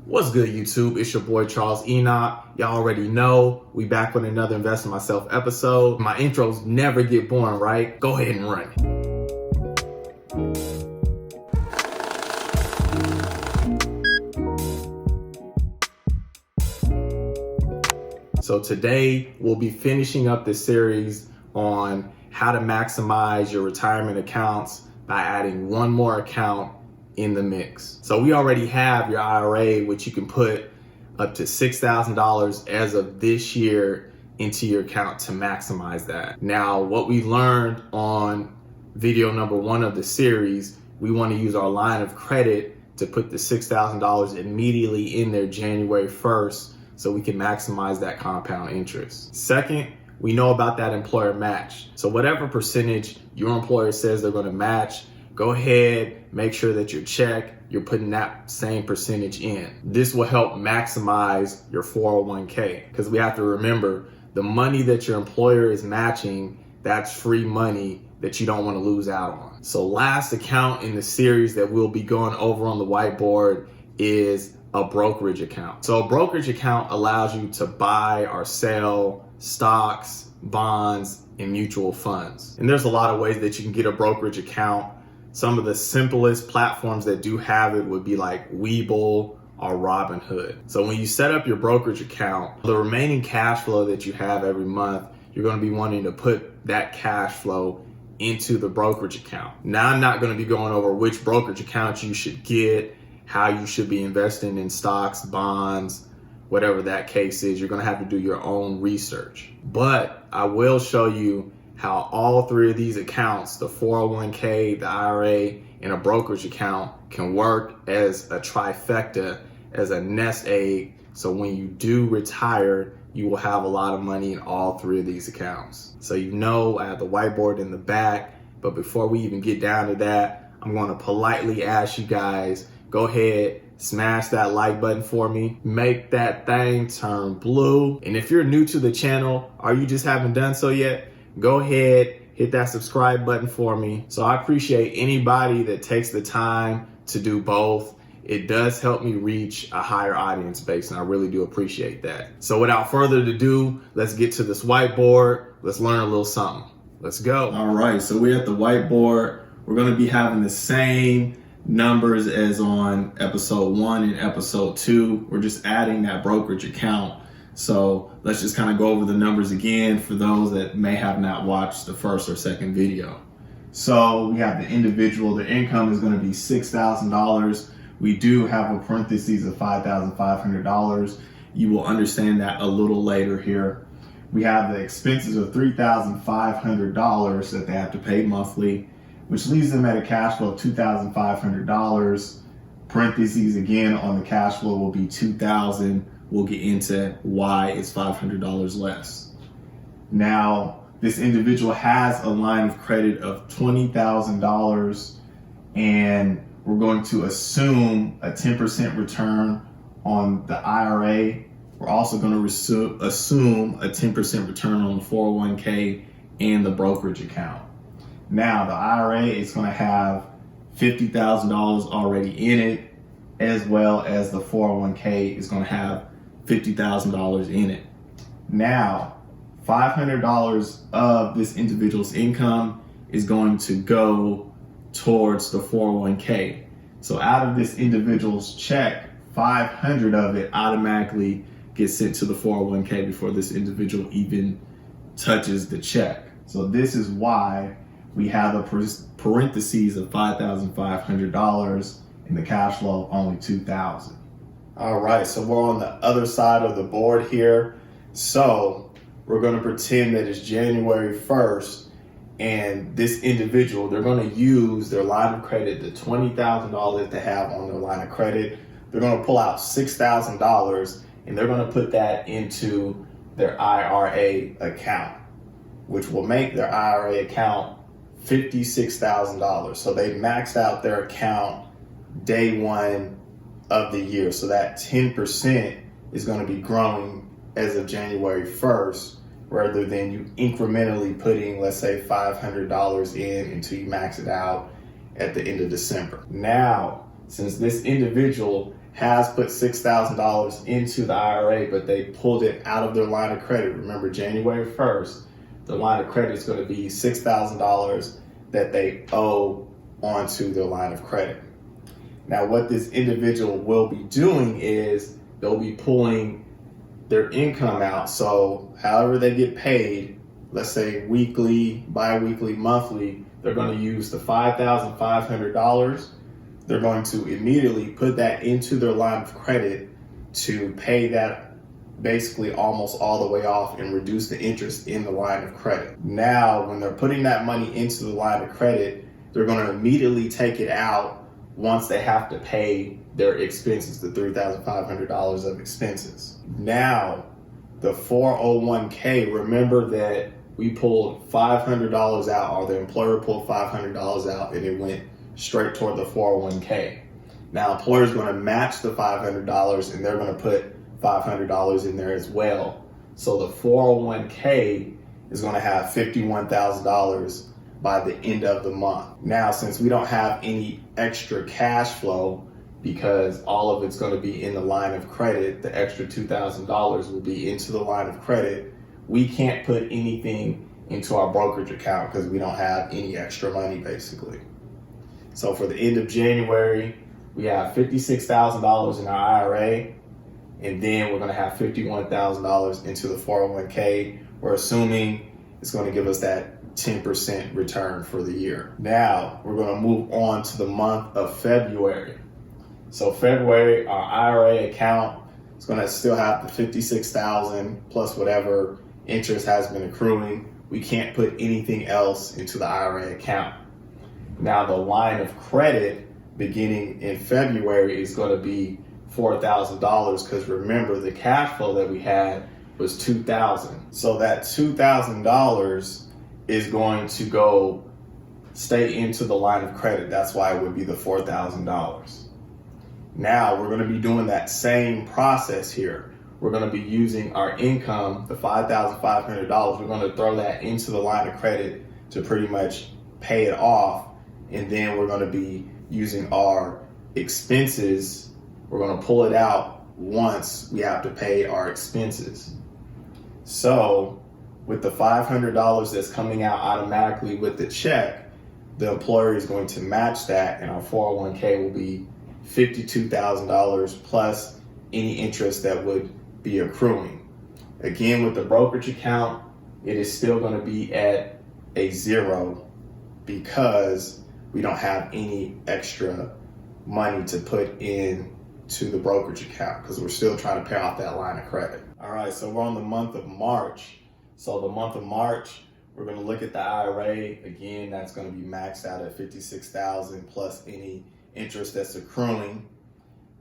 What's good, YouTube? It's your boy Charles Enoch. Y'all already know we back with another Invest in Myself episode. My intros never get boring, right? Go ahead and run it. So today we'll be finishing up this series on how to maximize your retirement accounts by adding one more account in the mix. So we already have your IRA, which you can put up to $6,000 as of this year into your account to maximize that. Now, what we learned on video number 1 of the series, we want to use our line of credit to put the $6,000 immediately in there January 1st so we can maximize that compound interest. Second, we know about that employer match. So whatever percentage your employer says they're going to match, go ahead, make sure that your check, you're putting that same percentage in. This will help maximize your 401k, because we have to remember the money that your employer is matching, that's free money that you don't want to lose out on. So last account in the series that we'll be going over on the whiteboard is a brokerage account. So a brokerage account allows you to buy or sell stocks, bonds, and mutual funds. And there's a lot of ways that you can get a brokerage account. Some of the simplest platforms that do have it would be like Webull or Robinhood. So when you set up your brokerage account, the remaining cash flow that you have every month, you're going to be wanting to put that cash flow into the brokerage account. Now, I'm not going to be going over which brokerage account you should get, how you should be investing in stocks, bonds, whatever that case is. You're going to have to do your own research. But I will show you how all three of these accounts, the 401k, the IRA, and a brokerage account, can work as a trifecta, as a nest egg. So when you do retire, you will have a lot of money in all three of these accounts. So you know, I have the whiteboard in the back, but before we even get down to that, I'm going to politely ask you guys, go ahead, smash that like button for me, make that thing turn blue. And if you're new to the channel, or you just haven't done so yet, go ahead, hit that subscribe button for me. So I appreciate anybody that takes the time to do both. It does help me reach a higher audience base, and I really do appreciate that. So without further ado, let's get to this whiteboard. Let's learn a little something. Let's go. All right, so we're at the whiteboard. We're gonna be having the same numbers as on episode 1 and episode 2. We're just adding that brokerage account. So let's just kind of go over the numbers again for those that may have not watched the first or second video. So we have the individual, the income is going to be $6,000. We do have a parentheses of $5,500. You will understand that a little later here. We have the expenses of $3,500 that they have to pay monthly, which leaves them at a cash flow of $2,500. Parentheses again on the cash flow will be $2,000. We'll get into why it's $500 less. Now, this individual has a line of credit of $20,000, and we're going to assume a 10% return on the IRA. We're also going to assume a 10% return on the 401k and the brokerage account. Now, the IRA is going to have $50,000 already in it, as well as the 401k is going to have $50,000 in it. Now, $500 of this individual's income is going to go towards the 401k. So out of this individual's check, 500 of it automatically gets sent to the 401k before this individual even touches the check. So this is why we have a parentheses of $5,500 and the cash flow of only $2,000. All right, so we're on the other side of the board here. So we're going to pretend that it's January 1st, and this individual, they're going to use their line of credit, the $20,000 they have on their line of credit. They're going to pull out $6,000, and they're going to put that into their IRA account, which will make their IRA account $56,000. So they maxed out their account day 1 of the year. So that 10% is going to be growing as of January 1st, rather than you incrementally putting, let's say, $500 in until you max it out at the end of December. Now, since this individual has put $6,000 into the IRA, but they pulled it out of their line of credit. Remember, January 1st, the line of credit is going to be $6,000 that they owe onto their line of credit. Now, what this individual will be doing is they'll be pulling their income out. So however they get paid, let's say weekly, bi-weekly, monthly, they're going to use the $5,500. They're going to immediately put that into their line of credit to pay that basically almost all the way off and reduce the interest in the line of credit. Now, when they're putting that money into the line of credit, they're going to immediately take it out once they have to pay their expenses, the $3,500 of expenses. Now, the 401k, remember that we pulled $500 out, or the employer pulled $500 out, and it went straight toward the 401k. Now, employer's going to match the $500, and they're going to put $500 in there as well. So the 401k is going to have $51,000 by the end of the month. Now, since we don't have any extra cash flow, because all of it's going to be in the line of credit, the extra $2,000 will be into the line of credit. We can't put anything into our brokerage account because we don't have any extra money, basically. So for the end of January, we have $56,000 in our IRA, and then we're going to have $51,000 into the 401k. We're assuming it's going to give us that 10% return for the year. Now, we're going to move on to the month of February. So February, our IRA account is going to still have the $56,000 plus whatever interest has been accruing. We can't put anything else into the IRA account. Now, the line of credit beginning in February is going to be $4,000 because remember, the cash flow that we had was $2,000. So that $2,000 is going to go stay into the line of credit. That's why it would be the $4,000. Now we're going to be doing that same process here. We're going to be using our income, the $5,500. We're going to throw that into the line of credit to pretty much pay it off. And then we're going to be using our expenses. We're going to pull it out once we have to pay our expenses. So with the $500 that's coming out automatically with the check, the employer is going to match that, and our 401k will be $52,000 plus any interest that would be accruing. Again, with the brokerage account, it is still going to be at a zero because we don't have any extra money to put in to the brokerage account because we're still trying to pay off that line of credit. All right, so we're on the month of March. So the month of March, we're going to look at the IRA. Again, that's going to be maxed out at $56,000 plus any interest that's accruing.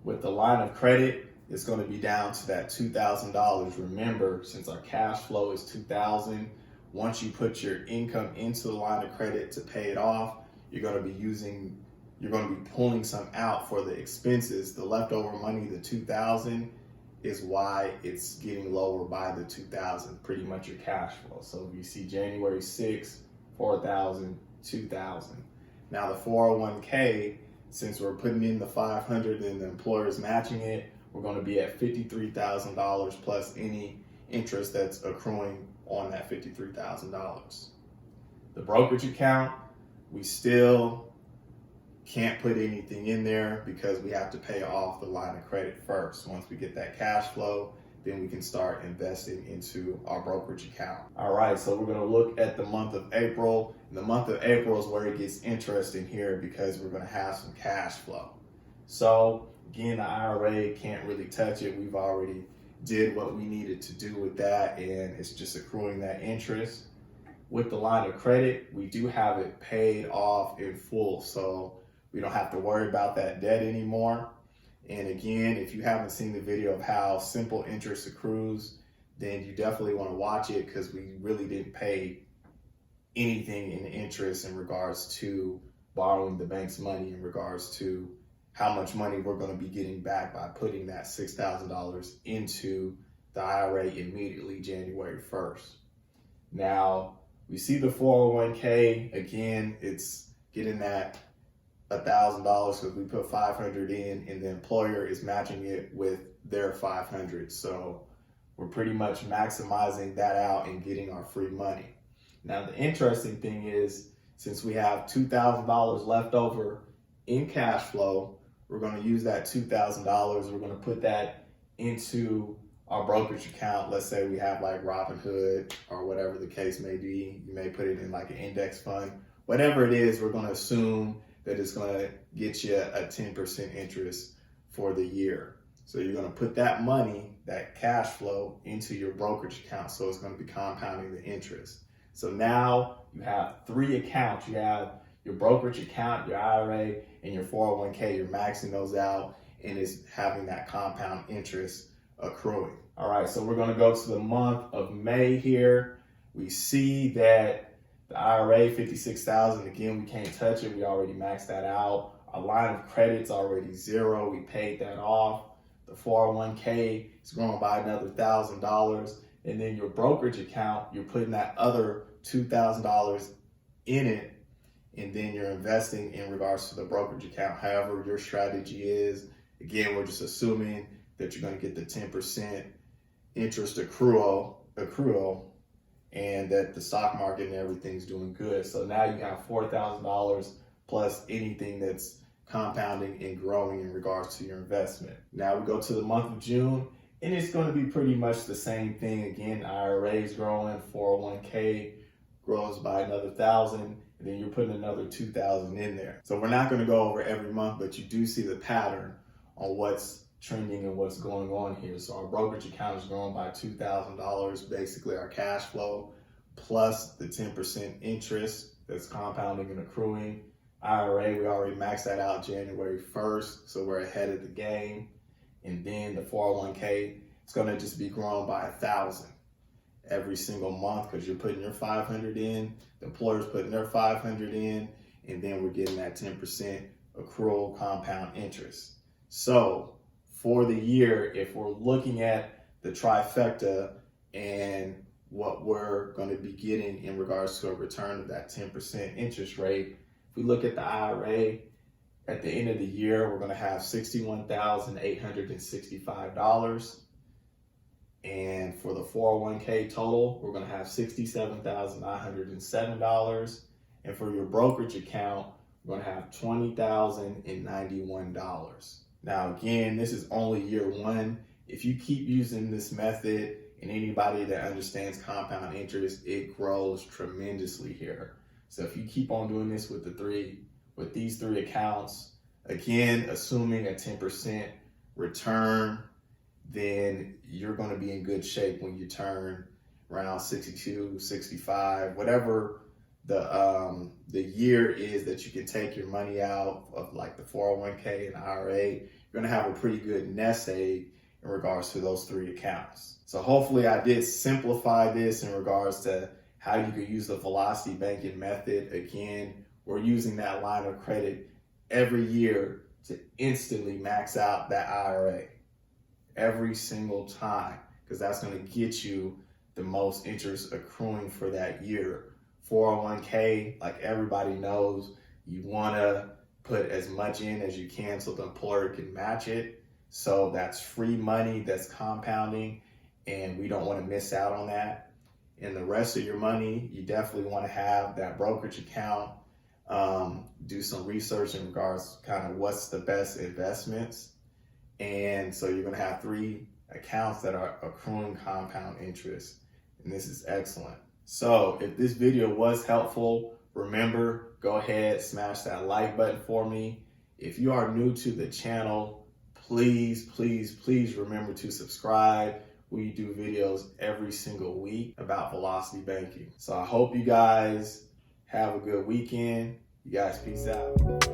With the line of credit, it's going to be down to that $2,000. Remember, since our cash flow is $2,000, once you put your income into the line of credit to pay it off, you're going to be pulling some out for the expenses. The leftover money, the $2,000, is why it's getting lower by the $2,000, pretty much your cash flow. So if you see January 6th, $4,000, $2,000. Now the 401k, since we're putting in the $500 and the employer's matching it, we're going to be at $53,000 plus any interest that's accruing on that $53,000. The brokerage account, we still can't put anything in there because we have to pay off the line of credit first. Once we get that cash flow, then we can start investing into our brokerage account. All right, so we're going to look at the month of April. And the month of April is where it gets interesting here because we're going to have some cash flow. So again, the IRA can't really touch it. We've already did what we needed to do with that, and it's just accruing that interest. With the line of credit, we do have it paid off in full, so we don't have to worry about that debt anymore. And again, if you haven't seen the video of how simple interest accrues, then you definitely want to watch it because we really didn't pay anything in interest in regards to borrowing the bank's money, in regards to how much money we're going to be getting back by putting that $6,000 into the IRA immediately January 1st. Now, we see the 401k, again, it's getting that $1,000 because we put 500 in, and the employer is matching it with their 500. So we're pretty much maximizing that out and getting our free money. Now, the interesting thing is, since we have $2,000 left over in cash flow, we're going to use that $2,000. We're going to put that into our brokerage account. Let's say we have like Robinhood or whatever the case may be. You may put it in like an index fund. Whatever it is, we're going to assume that it's going to get you a 10% interest for the year. So you're going to put that money, that cash flow, into your brokerage account. So it's going to be compounding the interest. So now you have 3 accounts. You have your brokerage account, your IRA, and your 401k. You're maxing those out, and it's having that compound interest accruing. All right, so we're going to go to the month of May here. We see that the IRA, $56,000. Again, we can't touch it. We already maxed that out. Our line of credit's already zero. We paid that off. The 401k is growing by another $1,000. And then your brokerage account, you're putting that other $2,000 in it, and then you're investing in regards to the brokerage account. However your strategy is, again, we're just assuming that you're going to get the 10% interest accrual, and that the stock market and everything's doing good. So now you got $4,000 plus anything that's compounding and growing in regards to your investment. Now we go to the month of June, and it's going to be pretty much the same thing. Again, IRA is growing, 401k grows by another $1,000, and then you're putting another $2,000 in there. So we're not going to go over every month, but you do see the pattern on what's trending and what's going on here. So our brokerage account is growing by $2,000, basically our cash flow, plus the 10% interest that's compounding and accruing. IRA, we already maxed that out January 1st, so we're ahead of the game. And then the 401k, it's going to just be growing by $1,000 every single month, because you're putting your 500 in, the employer's putting their 500 in, and then we're getting that 10% accrual compound interest. So for the year, if we're looking at the trifecta and what we're going to be getting in regards to a return of that 10% interest rate, if we look at the IRA, at the end of the year, we're going to have $61,865. And for the 401k total, we're going to have $67,907. And for your brokerage account, we're going to have $20,091. Now, again, this is only year one. If you keep using this method, and anybody that understands compound interest, it grows tremendously here. So if you keep on doing this with these three accounts, again, assuming a 10% return, then you're going to be in good shape when you turn around 62, 65, whatever the year is that you can take your money out of, like the 401k and IRA. You're going to have a pretty good nest egg in regards to those 3 accounts. So hopefully I did simplify this in regards to how you could use the velocity banking method. Again, we're using that line of credit every year to instantly max out that IRA every single time, because that's going to get you the most interest accruing for that year. 401k, like everybody knows, you want to put as much in as you can so the employer can match it. So that's free money that's compounding, and we don't want to miss out on that. And the rest of your money, you definitely want to have that brokerage account. Do some research in regards to kind of what's the best investments. And so you're going to have 3 accounts that are accruing compound interest. And this is excellent. So if this video was helpful, remember, go ahead, smash that like button for me. If you are new to the channel, please remember to subscribe. We do videos every single week about velocity banking. So I hope you guys have a good weekend. You guys, peace out.